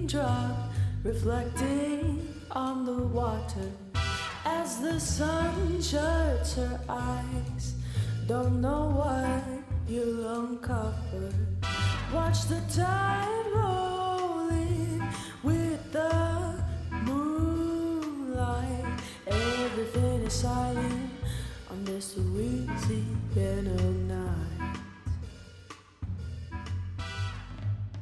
raindrop reflecting on the water as the sun shuts her eyes. Don't know what you'll uncover. Watch the tide roll in with the moonlight. Everything is silent on this Louisiana night.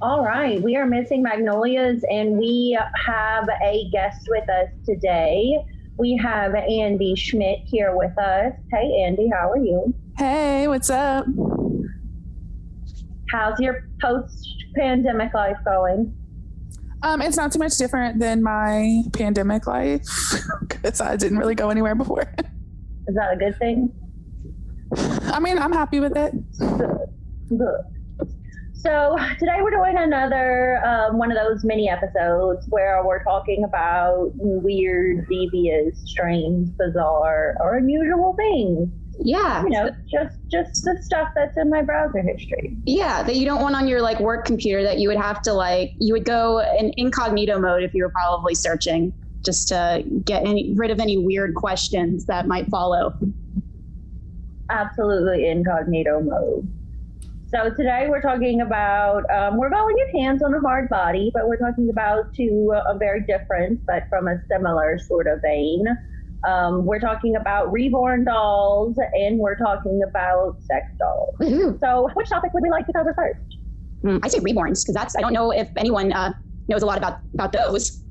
All right, we are missing Magnolias, and we have a guest with us today. We have Andrea Schmidt here with us. Hey, Andy, how are you? Hey, what's up? How's your post-pandemic life going? It's not too much different than my pandemic life because I didn't really go anywhere before. Is that a good thing? I mean, I'm happy with it. Good. So today we're doing another one of those mini episodes where we're talking about weird, devious, strange, bizarre, or unusual things. Yeah. You know, just the stuff that's in my browser history. Yeah, that you don't want on your like work computer, that you would have to you would go in incognito mode if you were probably searching, just to get rid of any weird questions that might follow. Absolutely incognito mode. So today we're talking about, we're going in hands on a hard body, but we're talking about two very different, but from a similar sort of vein. We're talking about Reborn dolls, and we're talking about sex dolls. Mm-hmm. So which topic would we like to cover first? I say Reborns, because I don't know if anyone knows a lot about those.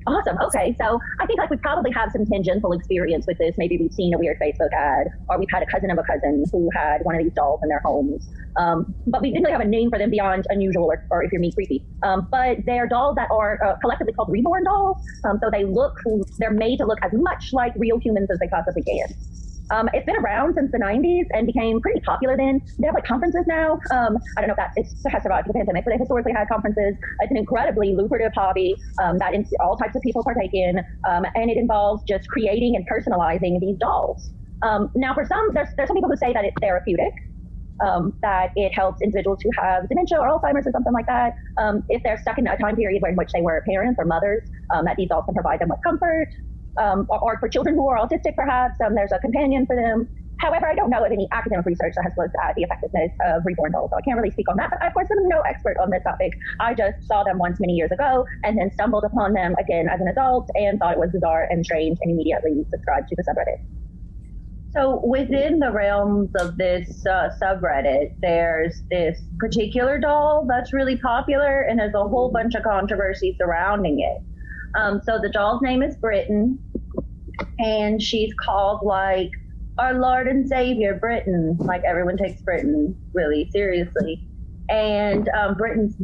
Awesome. Okay. So I think we probably have some tangential experience with this. Maybe we've seen a weird Facebook ad, or we've had a cousin of a cousin who had one of these dolls in their homes. But we didn't really have a name for them beyond unusual or if you're me, creepy. But they're dolls that are collectively called Reborn dolls. So they're made to look as much like real humans as they possibly can. It's been around since the 90s and became pretty popular then. They have conferences now. I don't know if that has survived the pandemic, but they historically had conferences. It's an incredibly lucrative hobby that all types of people partake in. And it involves just creating and personalizing these dolls. Now, for some, there's some people who say that it's therapeutic, that it helps individuals who have dementia or Alzheimer's or something like that. If they're stuck in a time period in which they were parents or mothers, that these dolls can provide them with comfort. Or for children who are autistic, perhaps, there's a companion for them. However, I don't know of any academic research that has looked at the effectiveness of Reborn dolls, so I can't really speak on that. But of course, I'm no expert on this topic. I just saw them once many years ago and then stumbled upon them again as an adult and thought it was bizarre and strange and immediately subscribed to the subreddit. So within the realms of this subreddit, there's this particular doll that's really popular, and there's a whole bunch of controversy surrounding it. So the doll's name is Britain, and she's called our Lord and Savior, Britain. Everyone takes Britain really seriously. And Britain's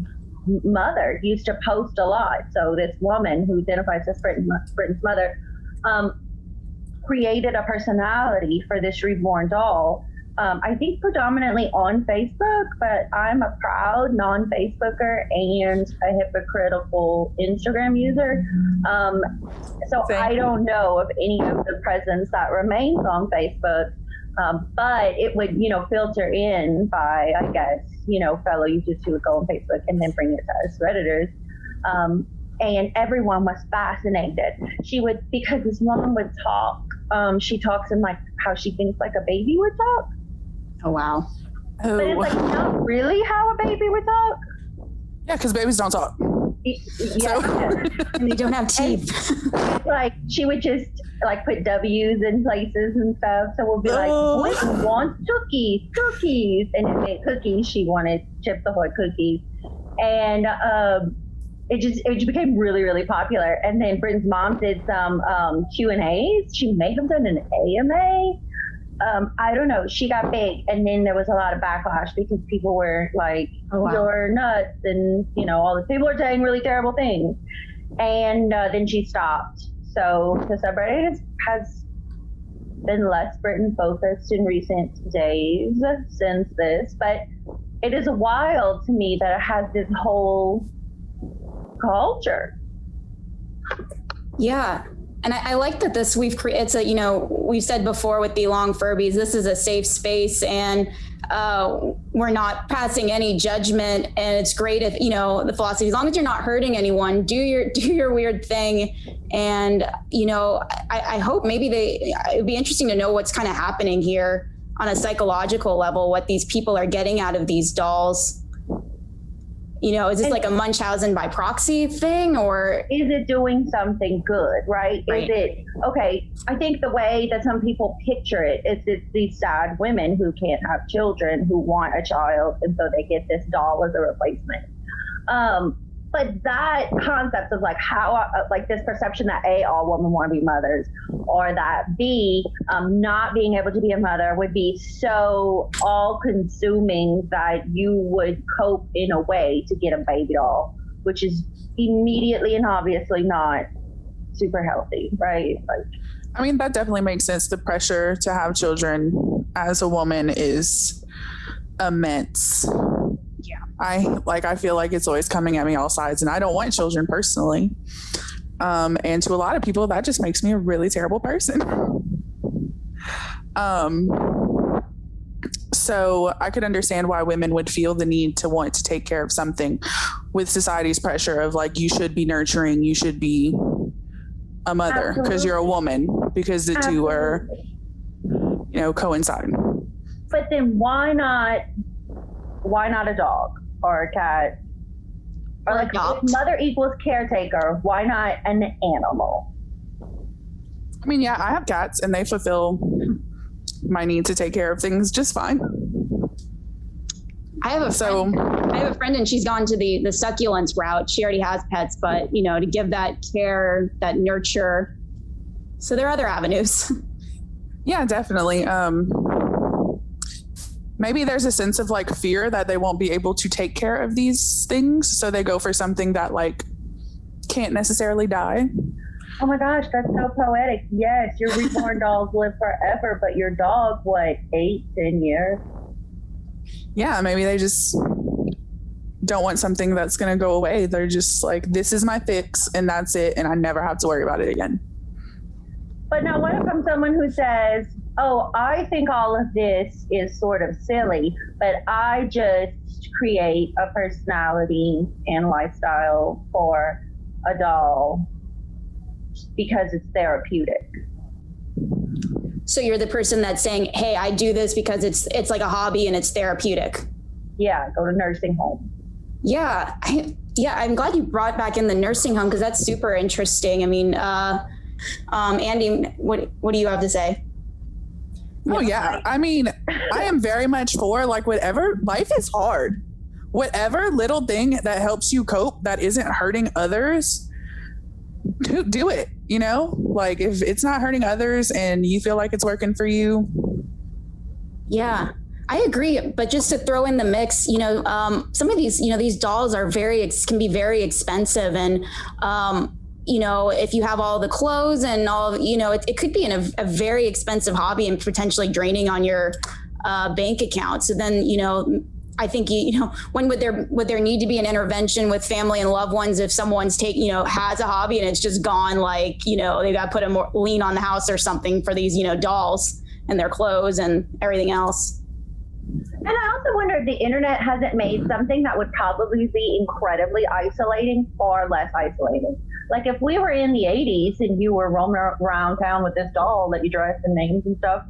mother used to post a lot. So this woman who identifies as Britain's mother created a personality for this Reborn doll. I think predominantly on Facebook, but I'm a proud non-Facebooker and a hypocritical Instagram user. So I don't know of any of the presence that remains on Facebook, but it would, filter in by, I guess, fellow users who would go on Facebook and then bring it to us Redditors. And everyone was fascinated. Because this woman would talk, she talks in how she thinks a baby would talk. Oh, wow. Oh. But it's not really how a baby would talk. Yeah, because babies don't talk. Yeah. And they don't have teeth. She would just put W's in places and stuff. So we'll be Whitney wants cookies. And it meant cookies. She wanted Chips Ahoy cookies. And it just became really, really popular. And then Britain's mom did some Q&As. She may have done an AMA. I don't know. She got big, and then there was a lot of backlash because people were like, "Oh, wow. You're nuts," and all the people are saying really terrible things. And then she stopped. So the subreddit has been less Britain focused in recent days since this, but it is wild to me that it has this whole culture. Yeah. And I like that it's a, we've said before with the long Furbies, this is a safe space, and we're not passing any judgment. And it's great if, the philosophy, as long as you're not hurting anyone, do your weird thing. And, I hope maybe it'd be interesting to know what's kind of happening here on a psychological level, what these people are getting out of these dolls. Is this like a Munchausen by proxy thing, or is it doing something good, right? Is it, okay, I think the way that some people picture it is it's these sad women who can't have children, who want a child, and so they get this doll as a replacement. But that concept of like how, like this perception that A, all women want to be mothers, or that B, not being able to be a mother would be so all consuming that you would cope in a way to get a baby doll, which is immediately and obviously not super healthy, right? I mean, that definitely makes sense. The pressure to have children as a woman is immense. Yeah. I feel like it's always coming at me all sides, and I don't want children personally. And to a lot of people, that just makes me a really terrible person. So I could understand why women would feel the need to want to take care of something with society's pressure of like, you should be nurturing, you should be a mother because you're a woman, because the two are, coincide. But then why not a dog or a cat? Or like if mother equals caretaker, why not an animal? I mean, yeah, I have cats and they fulfill my need to take care of things just fine. I have a friend and she's gone to the succulents route. She already has pets, but to give that care, that nurture. So there are other avenues. Yeah, definitely. Maybe there's a sense of like fear that they won't be able to take care of these things. So they go for something that like can't necessarily die. Oh my gosh, that's so poetic. Yes, your reborn dolls live forever, but your dog, 8, 10 years? Yeah, maybe they just don't want something that's going to go away. They're just like, this is my fix and that's it. And I never have to worry about it again. But now what if I'm someone who says, oh, I think all of this is sort of silly, but I just create a personality and lifestyle for a doll because it's therapeutic. So you're the person that's saying, hey, I do this because it's like a hobby and it's therapeutic. Yeah, go to nursing home. Yeah. I'm glad you brought back in the nursing home because that's super interesting. I mean, Andy, what do you have to say? Oh, yeah. I mean, I am very much for like whatever. Life is hard. Whatever little thing that helps you cope that isn't hurting others, do it. Like if it's not hurting others and you feel like it's working for you. Yeah, I agree. But just to throw in the mix, some of these, these dolls are can be very expensive. And, if you have all the clothes and all, it could be a very expensive hobby and potentially draining on your bank account. So then, I think, when would there need to be an intervention with family and loved ones if someone's has a hobby and it's just gone, like, they got to put a lien on the house or something for these, dolls and their clothes and everything else. And I also wonder if the internet hasn't made something that would probably be incredibly isolating far less isolating. Like if we were in the 80s and you were roaming around town with this doll that you dressed in names and stuff,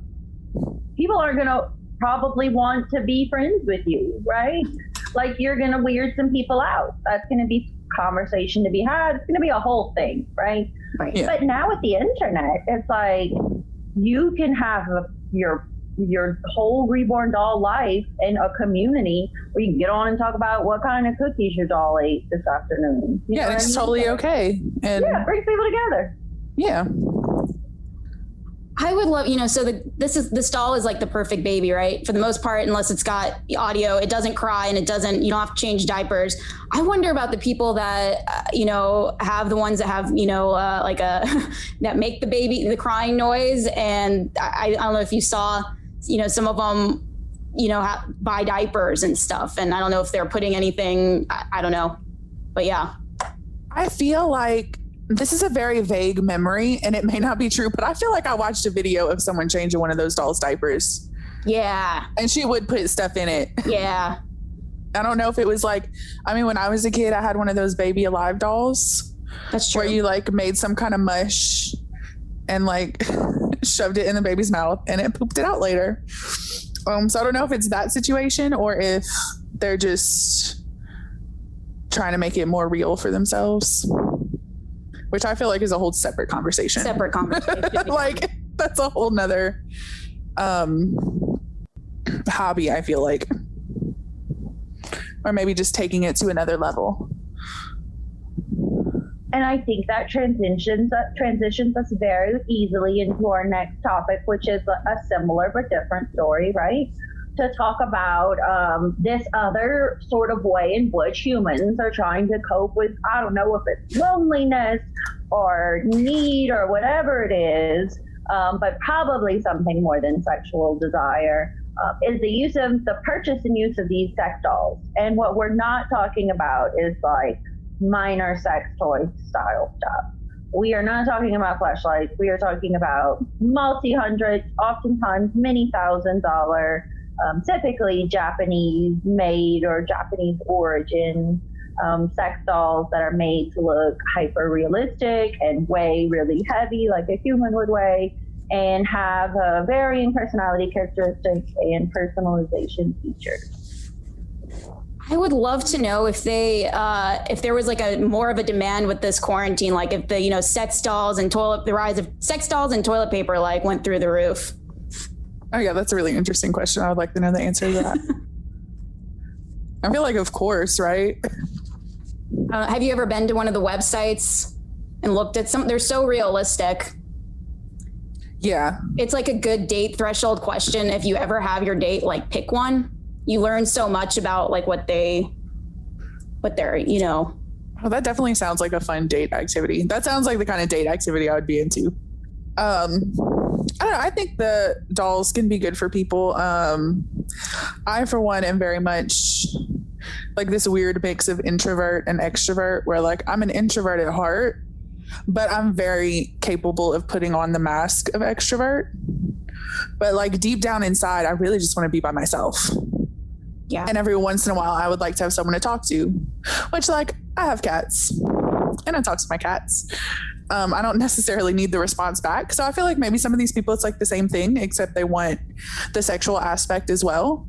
people aren't going to probably want to be friends with you, right? Like you're going to weird some people out. That's going to be conversation to be had. It's going to be a whole thing, right? Yeah. But now with the internet, it's like you can have your whole reborn doll life in a community where you can get on and talk about what kind of cookies your doll ate this afternoon. Yeah, it's totally okay. And yeah, brings people together. Yeah. I would love, so this doll is like the perfect baby, right? For the most part, unless it's got audio, it doesn't cry and you don't have to change diapers. I wonder about the people that, have the ones that have, that make the crying noise. And I don't know if you saw, some of them, buy diapers and stuff. And I don't know if they're putting anything, I don't know, but yeah. I feel like this is a very vague memory and it may not be true, but I feel like I watched a video of someone changing one of those dolls' diapers. Yeah. And she would put stuff in it. Yeah. I don't know if it was like, I mean, when I was a kid, I had one of those Baby Alive dolls. That's true. Where you like made some kind of mush and like shoved it in the baby's mouth and it pooped it out later. So I don't know if it's that situation or if they're just trying to make it more real for themselves, which I feel like is a whole separate conversation. Like that's a whole nother hobby, I feel like, or maybe just taking it to another level. And I think that transitions us very easily into our next topic, which is a similar but different story, right? To talk about this other sort of way in which humans are trying to cope with, I don't know if it's loneliness or need or whatever it is, but probably something more than sexual desire, is the purchase and use of these sex dolls. And what we're not talking about is like minor sex toy style stuff. We are not talking about fleshlights. We are talking about multi-hundred, oftentimes many $1,000, typically Japanese made or Japanese origin sex dolls that are made to look hyper realistic and weigh really heavy like a human would weigh, and have varying personality characteristics and personalization features. I would love to know if if there was like a more of a demand with this quarantine, like if the sex dolls and the rise of sex dolls and toilet paper like went through the roof. Oh yeah, that's a really interesting question. I would like to know the answer to that. I feel like, of course, right? Have you ever been to one of the websites and looked at some? They're so realistic. Yeah, it's like a good date threshold question. If you ever have your date, like pick one. You learn so much about like what they're. Oh, that definitely sounds like a fun date activity. That sounds like the kind of date activity I would be into. I don't know. I think the dolls can be good for people. I, for one, am very much like this weird mix of introvert and extrovert, where like I'm an introvert at heart, but I'm very capable of putting on the mask of extrovert. But like deep down inside, I really just want to be by myself. Yeah. And every once in a while, I would like to have someone to talk to, which like I have cats and I talk to my cats. I don't necessarily need the response back. So I feel like maybe some of these people, it's like the same thing, except they want the sexual aspect as well.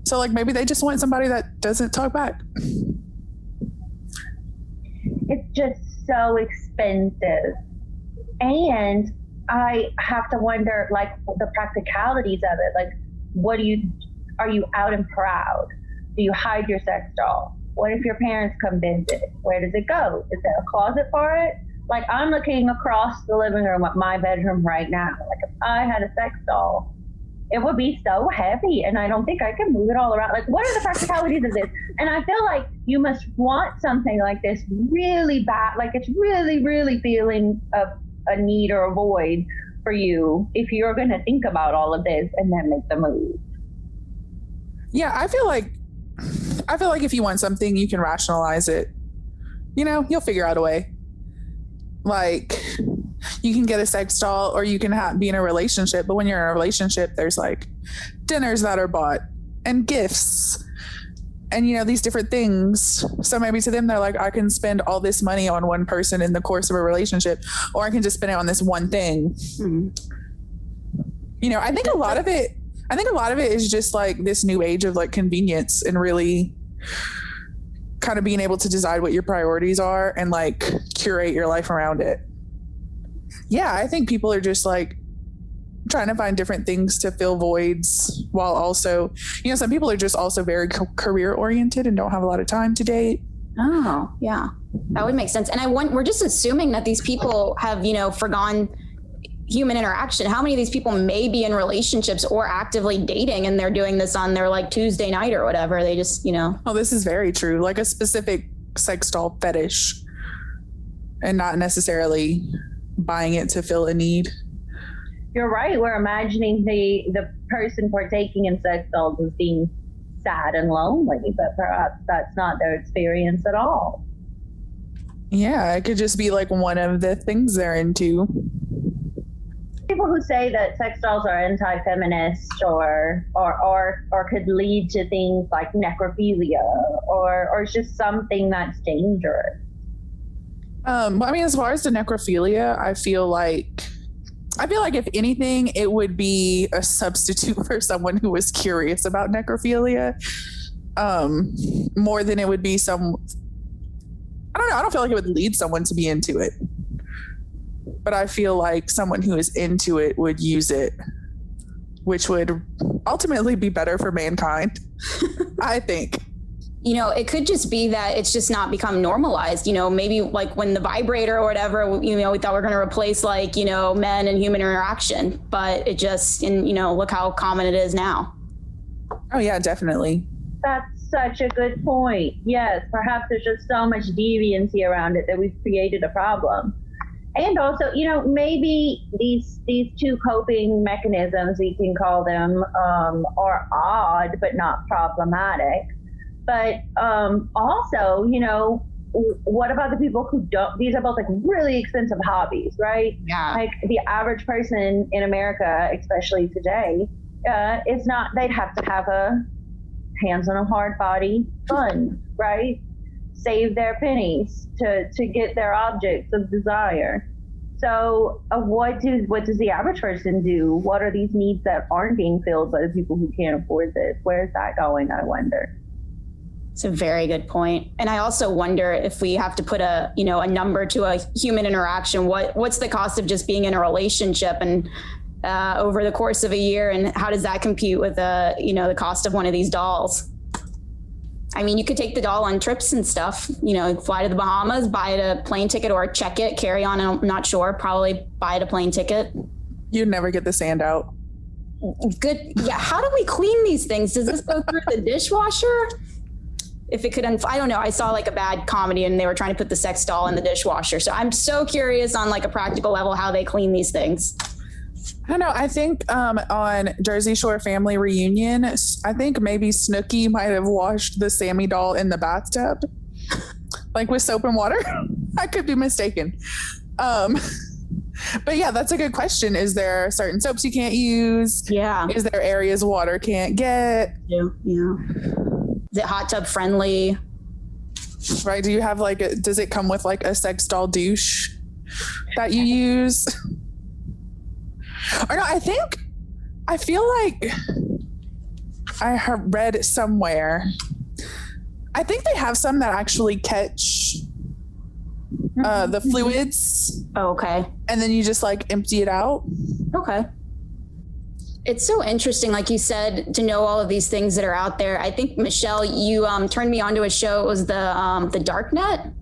So like maybe they just want somebody that doesn't talk back. It's just so expensive. And I have to wonder, like, the practicalities of it. Like, are you out and proud? Do you hide your sex doll? What if your parents come visit? Where does it go? Is there a closet for it? Like, I'm looking across the living room at my bedroom right now. Like, if I had a sex doll, it would be so heavy, and I don't think I can move it all around. Like, what are the practicalities of this? And I feel like you must want something like this really bad. Like, it's really, really feeling a need or a void for you if you're going to think about all of this and then make the move. Yeah, I feel like if you want something, you can rationalize it. You'll figure out a way. Like, you can get a sex doll or you can be in a relationship. But when you're in a relationship, there's like dinners that are bought and gifts and, these different things. So maybe to them, they're like, I can spend all this money on one person in the course of a relationship, or I can just spend it on this one thing. Mm-hmm. I think a lot of it is just like this new age of like convenience and really kind of being able to decide what your priorities are and like curate your life around it. Yeah, I think people are just like trying to find different things to fill voids, while also, some people are just also very career oriented and don't have a lot of time to date. Oh, yeah, that would make sense. And we're just assuming that these people have, forgone human interaction. How many of these people may be in relationships or actively dating, and they're doing this on their like Tuesday night or whatever? They just, Oh, this is very true. Like a specific sex doll fetish, and not necessarily buying it to fill a need. You're right. We're imagining the person partaking in sex dolls as being sad and lonely, but perhaps that's not their experience at all. Yeah, it could just be like one of the things they're into. People who say that sex dolls are anti-feminist or could lead to things like necrophilia or just something that's dangerous. Well, I mean, as far as the necrophilia, I feel like if anything, it would be a substitute for someone who was curious about necrophilia, more than it would be some. I don't know. I don't feel like it would lead someone to be into it, but I feel like someone who is into it would use it, which would ultimately be better for mankind. I think. You know, it could just be that it's just not become normalized. You know, maybe like when the vibrator or whatever, you know, we thought we were going to replace like, you know, men and human interaction, but it just, and you know, look how common it is now. Oh yeah, definitely. That's such a good point. Yes, perhaps there's just so much deviancy around it that we've created a problem. And also, you know, maybe these two coping mechanisms, we can call them, are odd but not problematic. But also, you know, what about the people who don't? These are both like really expensive hobbies, right? Yeah. Like the average person in America, especially today, is not. They'd have to have a hands on a hard body fund, right? Save their pennies to get their objects of desire. So what does the average person do? What are these needs that aren't being filled by the people who can't afford this? Where's that going, I wonder? It's a very good point. And I also wonder if we have to put a number to a human interaction. What's the cost of just being in a relationship and over the course of a year, and how does that compute with the cost of one of these dolls? I mean, you could take the doll on trips and stuff, you know, fly to the Bahamas, buy it a plane ticket or check it, carry on. I'm not sure, probably buy it a plane ticket. You'd never get the sand out. Good. Yeah. How do we clean these things? Does this go through the dishwasher? If it could, I don't know. I saw like a bad comedy and they were trying to put the sex doll in the dishwasher. So I'm so curious on like a practical level, how they clean these things. I don't know. I think on Jersey Shore Family Reunion, I think maybe Snooki might have washed the Sammy doll in the bathtub, like with soap and water. I could be mistaken. But yeah, that's a good question. Is there certain soaps you can't use? Yeah. Is there areas water can't get? Yeah. Is it hot tub friendly? Right. Do you have does it come with like a sex doll douche that you use? Or no, I feel like I have read somewhere. I think they have some that actually catch the fluids. Oh, okay. And then you just like empty it out. Okay. It's so interesting, like you said, to know all of these things that are out there. I think, Michelle, you turned me onto a show. It was the Darknet,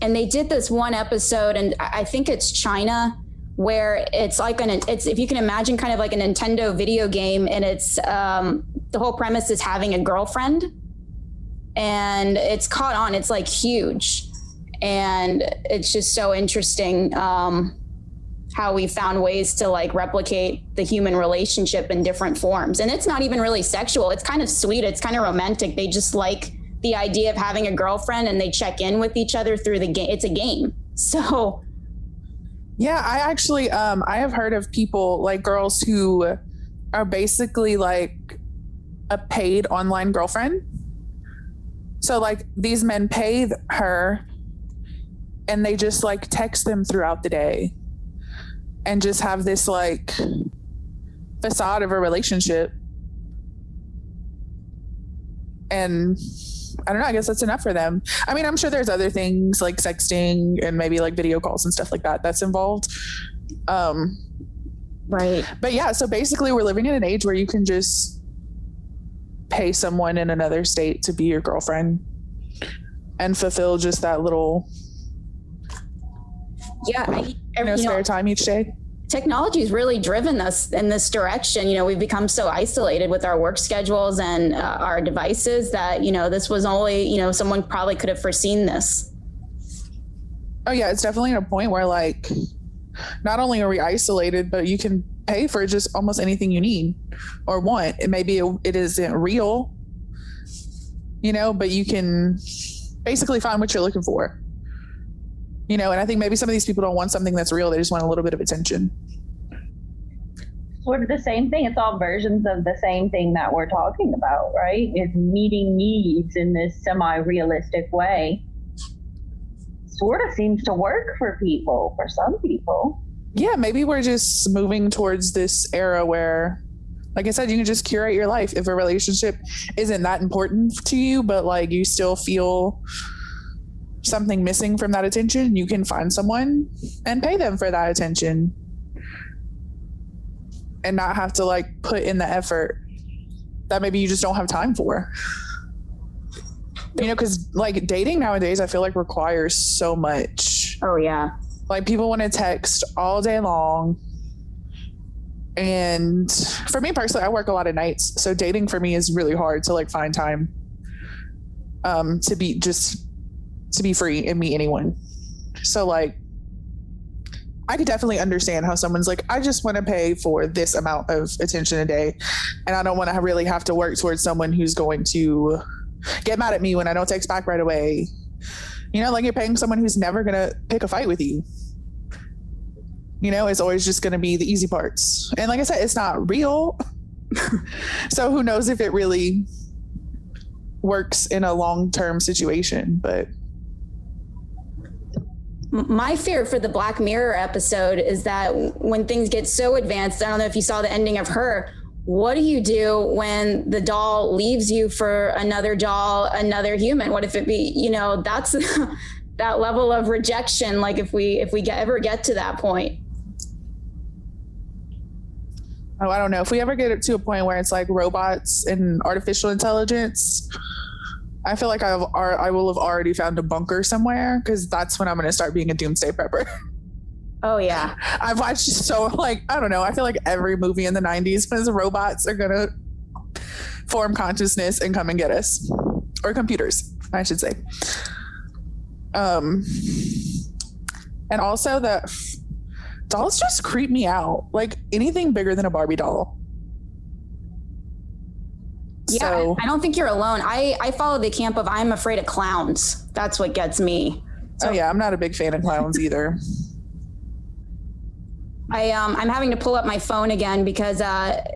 and they did this one episode, and I think it's China, where it's like it's if you can imagine, kind of like a Nintendo video game, and it's the whole premise is having a girlfriend, and it's caught on. It's like huge, and it's just so interesting. How we found ways to like replicate the human relationship in different forms. And it's not even really sexual. It's kind of sweet. It's kind of romantic. They just like the idea of having a girlfriend, and they check in with each other through the game. It's a game. So yeah, I actually, I have heard of people like girls who are basically like a paid online girlfriend. So like these men pay her and they just like text them throughout the day and just have this like facade of a relationship. And I don't know, I guess that's enough for them. I mean, I'm sure there's other things like sexting and maybe like video calls and stuff like that that's involved. Right. But yeah, so basically we're living in an age where you can just pay someone in another state to be your girlfriend and fulfill just that little spare time each day. Technology has really driven us in this direction. You know, we've become so isolated with our work schedules and our devices that, you know, this was only, you know, someone probably could have foreseen this. Oh yeah, it's definitely at a point where like, not only are we isolated, but you can pay for just almost anything you need or want. And maybe it isn't real, you know, but you can basically find what you're looking for. And I think maybe some of these people don't want something that's real. They just want a little bit of attention. Sort of the same thing. It's all versions of the same thing that we're talking about, right? It's meeting needs in this semi-realistic way. Sort of seems to work for some people. Yeah, maybe we're just moving towards this era where, like I said, you can just curate your life. If a relationship isn't that important to you, but like you still feel something missing from that attention, you can find someone and pay them for that attention and not have to like put in the effort that maybe you just don't have time for. Because like dating nowadays, I feel like requires so much. Oh yeah. Like people want to text all day long. And for me personally, I work a lot of nights. So dating for me is really hard to like find time to be free and meet anyone. So like, I could definitely understand how someone's like, I just want to pay for this amount of attention a day. And I don't want to really have to work towards someone who's going to get mad at me when I don't text back right away. Like you're paying someone who's never going to pick a fight with you. It's always just going to be the easy parts. And like I said, it's not real. So who knows if it really works in a long-term situation, but. My fear for the Black Mirror episode is that when things get so advanced, I don't know if you saw the ending of Her, what do you do when the doll leaves you for another doll, another human? What if it be, that's that level of rejection. Like if we ever get to that point. Oh, I don't know. If we ever get to a point where it's like robots and artificial intelligence, I feel like I will have already found a bunker somewhere, because that's when I'm going to start being a doomsday prepper. Oh, yeah. I've watched I don't know. I feel like every movie in the 90s was robots are going to form consciousness and come and get us. Or computers, I should say. And also the dolls just creep me out. Like anything bigger than a Barbie doll. Yeah, so, I don't think you're alone. I follow the camp of I'm afraid of clowns. That's what gets me. So, yeah, I'm not a big fan of clowns either. I'm having to pull up my phone again because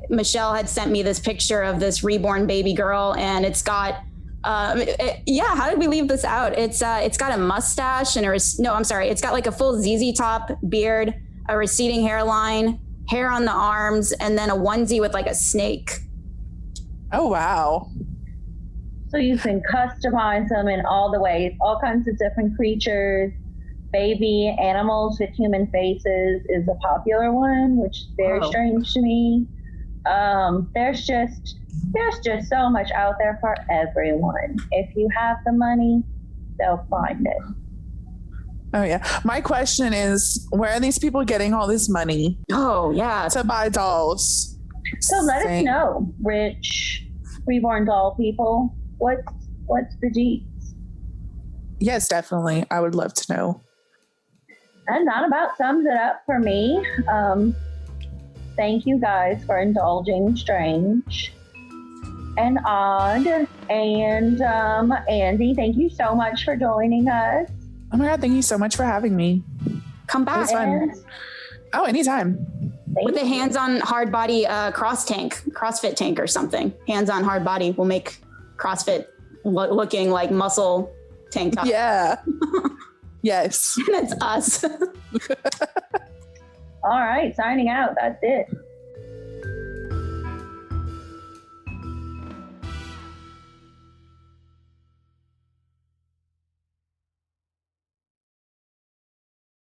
Michelle had sent me this picture of this reborn baby girl, and it's got how did we leave this out? It's got a mustache and it's got like a full ZZ Top beard, a receding hairline, hair on the arms, and then a onesie with like a snake. Oh, wow. So you can customize them in all the ways, all kinds of different creatures. Baby animals with human faces is a popular one, which is very strange to me. There's just so much out there for everyone. If you have the money, they'll find it. Oh, yeah. My question is, where are these people getting all this money? Oh, yeah. To buy dolls? So let us know, rich reborn doll people. What's the deets? Yes, definitely. I would love to know. And that about sums it up for me. Thank you guys for indulging strange and odd. And Andy, thank you so much for joining us. Oh my God, thank you so much for having me. Come back. It was fun. Oh, anytime. With a hands-on hard body CrossFit tank or something. Hands-on hard body will make CrossFit looking like muscle tank top. Yeah. Yes. That's us. All right, signing out. That's it.